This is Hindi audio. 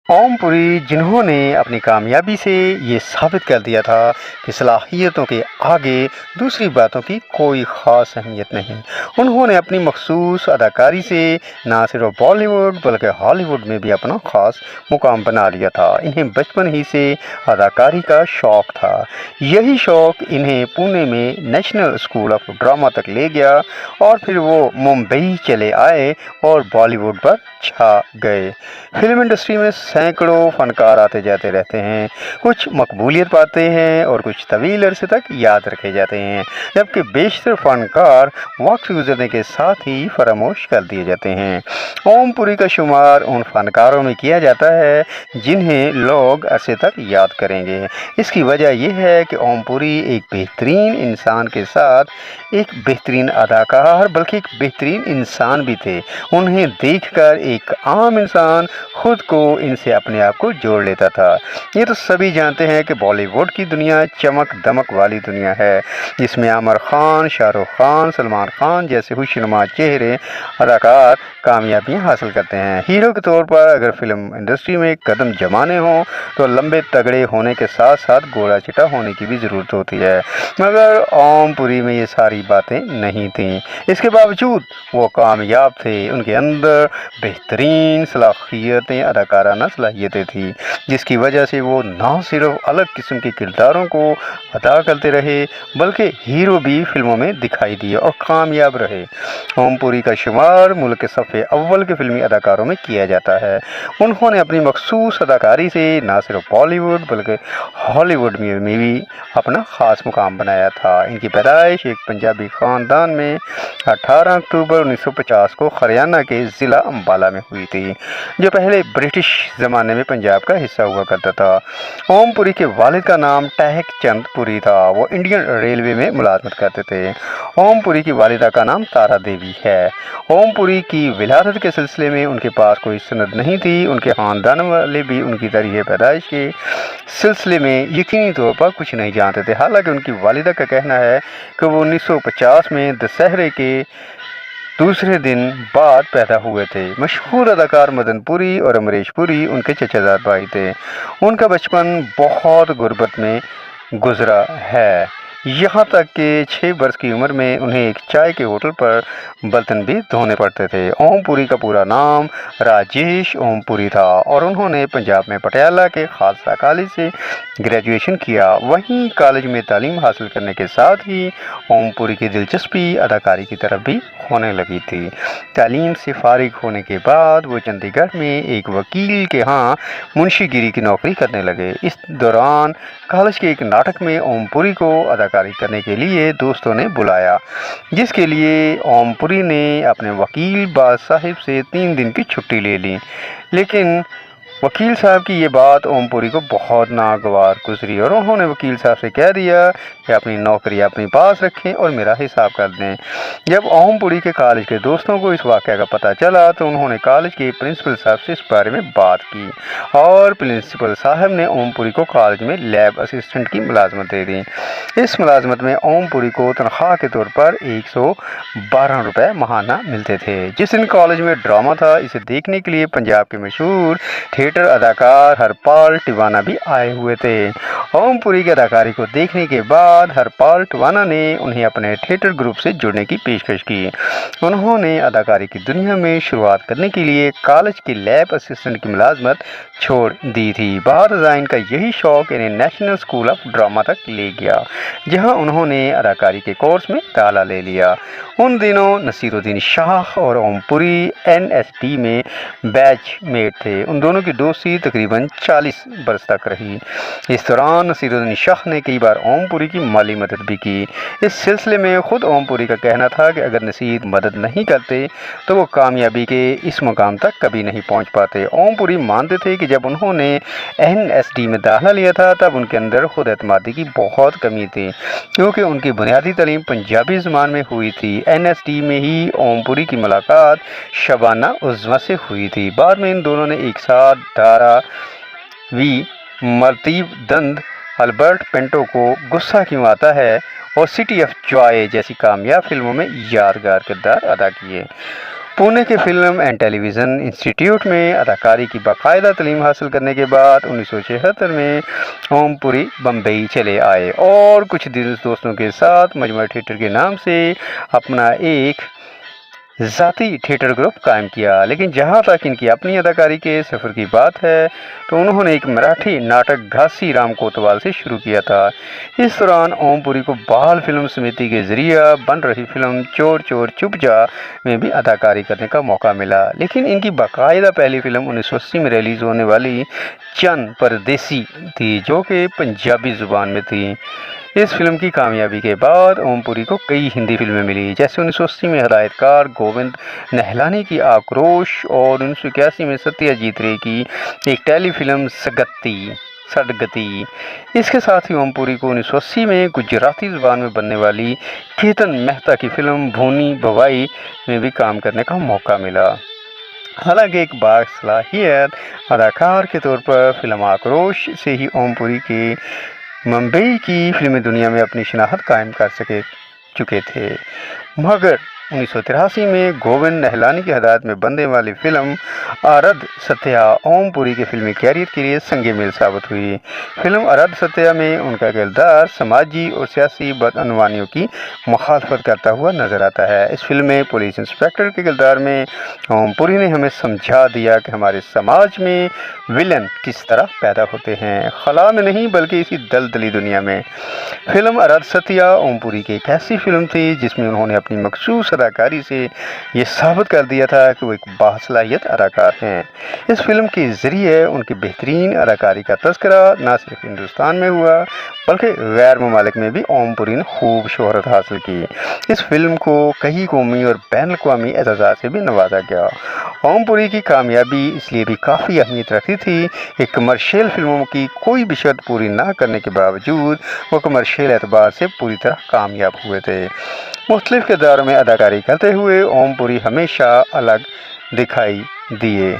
ओम पुरी जिन्होंने अपनी कामयाबी से ये साबित कर दिया था कि सलाहियतों के आगे दूसरी बातों की कोई ख़ास अहमियत नहीं। उन्होंने अपनी मखसूस अदाकारी से ना सिर्फ बॉलीवुड बल्कि हॉलीवुड में भी अपना ख़ास मुकाम बना लिया था। इन्हें बचपन ही से अदाकारी का शौक़ था। यही शौक़ इन्हें पुणे में नेशनल स्कूल ऑफ ड्रामा तक ले गया और फिर वो मुंबई चले आए और बॉलीवुड पर छा गए। फिल्म इंडस्ट्री में सैकड़ों फनकार आते जाते रहते हैं, कुछ मकबूलियत पाते हैं और कुछ तवील अरसे तक याद रखे जाते हैं, जबकि बेशतर फनकार वक्त गुजरने के साथ ही फरामोश कर दिए जाते हैं। ओम पुरी का शुमार उन फनकारों में किया जाता है जिन्हें लोग अरसे तक याद करेंगे। इसकी वजह यह है कि ओम पुरी एक बेहतरीन इंसान के साथ एक बेहतरीन अदाकार बल्कि एक बेहतरीन इंसान भी थे। उन्हें देखकर एक आम इंसान खुद को इनसे अपने आप को जोड़ लेता था। ये तो सभी जानते हैं कि बॉलीवुड की दुनिया चमक दमक वाली दुनिया है, जिसमें आमिर खान, शाहरुख खान, सलमान खान जैसे खुशनुमा चेहरे अदाकार कामयाबियां हासिल करते हैं। हीरो के तौर पर अगर फिल्म इंडस्ट्री में कदम जमाने हों तो लंबे तगड़े होने के साथ साथ गोरा चिटा होने की भी ज़रूरत होती है, मगर ओम पुरी में ये सारी बातें नहीं थीं। इसके बावजूद वो कामयाब थे। उनके अंदर बेहतरीन सलाहियतें, अदाकाराना सलाहियतें थी, जिसकी वजह से वो ना सिर्फ अलग किस्म के किरदारों को अदा करते रहे बल्कि हीरो भी फिल्मों में दिखाई दिए और कामयाब रहे। ओम पुरी का शुमार मुल्क के सफ़े अव्वल के फिल्मी अदाकारों में किया जाता है। उन्होंने अपनी मखसूस अदाकारी से ना सिर्फ बॉलीवुड बल्कि हॉलीवुड में भी अपना ख़ास मुकाम बनाया था। इनकी पैदाइश एक पंजाबी ख़ानदान में 18 अक्टूबर 1950 को हरियाणा के ज़िला अम्बाला में हुई थी, जो पहले ब्रिटिश ज़माने में पंजाब का हिस्सा हुआ करता था। ओम पुरी के वालिद का नाम टहक चंद पुरी था। वो इंडियन रेलवे में मुलाजमत करते थे। ओम पुरी की वालिदा का नाम तारा देवी है। ओम पुरी की विलादत के सिलसिले में उनके पास कोई सनद नहीं थी। उनके ख़ानदान वाले भी उनकी तारीख़ पैदाइश के सिलसिले में यकीनी तौर पर कुछ नहीं जानते थे। हालांकि उनकी वालिदा का कहना है कि वो 1950 में दशहरे के दूसरे दिन बाद पैदा हुए थे। मशहूर अदाकार मदन पुरी और अमरीश पुरी उनके चचेदार भाई थे। उनका बचपन बहुत गुर्बत में गुजरा है, यहाँ तक कि 6 वर्ष की उम्र में उन्हें एक चाय के होटल पर बर्तन भी धोने पड़ते थे। ओम पुरी का पूरा नाम राजेश ओम पुरी था और उन्होंने पंजाब में पटियाला के खालसा कॉलेज से ग्रेजुएशन किया। वहीं कॉलेज में तालीम हासिल करने के साथ ही ओम पुरी की दिलचस्पी अदाकारी की तरफ भी होने लगी थी। तालीम से फारिग होने के बाद वो चंडीगढ़ में एक वकील के यहाँ मुंशीगिरी की नौकरी करने लगे। इस दौरान कॉलेज के एक नाटक में ओम पुरी को अदाकारी करने के लिए दोस्तों ने बुलाया, जिसके लिए ओम पुरी ने अपने वकील बाज साहिब से 3 दिन की छुट्टी ले ली। लेकिन वकील साहब की ये बात ओम पुरी को बहुत नागवार गुजरी और उन्होंने वकील साहब से कह दिया कि अपनी नौकरी अपने पास रखें और मेरा हिसाब कर दें। जब ओम पुरी के कॉलेज के दोस्तों को इस वाक़े का पता चला तो उन्होंने कॉलेज के प्रिंसिपल साहब से इस बारे में बात की और प्रिंसिपल साहब ने ओम पुरी को कॉलेज में लैब असिस्टेंट की मुलाजमत दे दी। इस मुलाजमत में ओम पुरी को तनख्वाह के तौर पर 112 रुपये माहाना मिलते थे। जिस दिन कॉलेज में ड्रामा था, इसे देखने के लिए पंजाब के मशहूर थिएटर अदाकार हरपाल टिवाना भी आए हुए थे। ओम पुरी की अदाकारी को देखने के बाद हरपाल टिवाना ने उन्हें अपने थिएटर ग्रुप से जुड़ने की पेशकश की। उन्होंने अदाकारी की दुनिया में शुरुआत करने के लिए कॉलेज के लैब असिस्टेंट की मुलाजमत छोड़ दी थी। बाद इनका यही शौक़ इन्हें नेशनल स्कूल ऑफ ड्रामा तक ले गया, जहां उन्होंने अदाकारी के कोर्स में दाखिला ले लिया। उन दिनों नसीरुद्दीन शाह और ओम पुरी NSD में बैचमेट थे। उन दोनों की दोस्ती तकरीबन 40 बरस तक रही। इस दौरान नसीरुद्दीन शाह ने कई बार ओम पुरी की माली मदद भी की। इस सिलसिले में ख़ुद ओम पुरी का कहना था कि अगर नसीर मदद नहीं करते तो वो कामयाबी के इस मुकाम तक कभी नहीं पहुंच पाते। ओम पुरी मानते थे कि जब उन्होंने NSD में दाखिला लिया था तब उनके अंदर खुद एतमादी की बहुत कमी थी, क्योंकि उनकी बुनियादी तालीम पंजाबी ज़बान में हुई थी। NSD में ही ओम पुरी की मुलाकात शबाना उज़्मा से हुई थी। बाद में इन दोनों ने एक साथ धारा वी मरतीब दंद, अल्बर्ट पेंटो को गुस्सा क्यों आता है और सिटी ऑफ जॉय जैसी कामयाब फिल्मों में यादगार किरदार अदा किए। पुणे के फिल्म एंड टेलीविज़न इंस्टीट्यूट में अदाकारी की बाकायदा तालीम हासिल करने के बाद 1976 में ओम पुरी बम्बई चले आए और कुछ दोस्तों के साथ मजमा थिएटर के नाम से अपना एक ज़ाती थिएटर ग्रुप कायम किया। लेकिन जहाँ तक इनकी अपनी अदाकारी के सफ़र की बात है तो उन्होंने एक मराठी नाटक घासी राम कोतवाल से शुरू किया था। इस दौरान ओम पुरी को बाल फिल्म समिति के ज़रिए बन रही फिल्म चोर चोर चुप जा में भी अदाकारी करने का मौका मिला। लेकिन इनकी बाकायदा पहली फिल्म 1980 में रिलीज़ होने वाली चंद परदेसी थी, जो कि पंजाबी ज़ुबान में थी। इस फिल्म की कामयाबी के बाद ओम पुरी को कई हिंदी फिल्में मिली, जैसे 1980 में हिदायतकार गोविंद नहलानी की आक्रोश और 1981 में सत्यजीत रे की एक टेलीफिल्म सदगती। इसके साथ ही ओम पुरी को 1980 में गुजराती ज़ुबान में बनने वाली केतन मेहता की फिल्म भूनी भवाई में भी काम करने का मौका मिला। हालांकि एक बासलाहियत अदाकार के तौर पर फिल्म आक्रोश से ही ओम पुरी के मुंबई की फिल्मी दुनिया में अपनी शनाख्त कायम कर चुके थे, मगर 1983 में गोविंद नहलानी की हदायत में बनने वाली फिल्म आरद सत्या ओम पुरी के फिल्मी कैरियर के लिए संग मील साबित हुई। फिल्म आरद सत्या में उनका किरदार समाजी और सियासी बदअनवानियों की मुखालफत करता हुआ नजर आता है। इस फिल्म में पुलिस इंस्पेक्टर के किरदार में ओम पुरी ने हमें समझा दिया कि हमारे समाज में विलन किस तरह पैदा होते हैं, खला में नहीं बल्कि इसी दलदली दुनिया में। फिल्म आरद सत्या ओम पुरी की एक ऐसी फिल्म थी जिसमें उन्होंने अपनी मखसूस अदाकारी से ये साबित कर दिया था कि वो एक बासलाहियत अदाकार हैं। इस फिल्म के ज़रिए उनकी बेहतरीन अदाकारी का तज़किरा न सिर्फ हिंदुस्तान में हुआ बल्कि गैर ममालिक में भी ओम पुरी ने खूब शोहरत हासिल की। इस फिल्म को कई कौमी और बैन अवी एजाज़ात से भी नवाजा गया। ओम पुरी की कामयाबी इसलिए भी काफ़ी अहमियत रखती थी कि कमर्शियल फिल्मों की कोई भी शर्त पूरी ना करने के बावजूद वो कमर्शियल एतबार से पूरी तरह कामयाब हुए थे। मुख्तलिफ़ किरदारों में अदाकारी करते हुए ओम पुरी हमेशा अलग दिखाई दिए।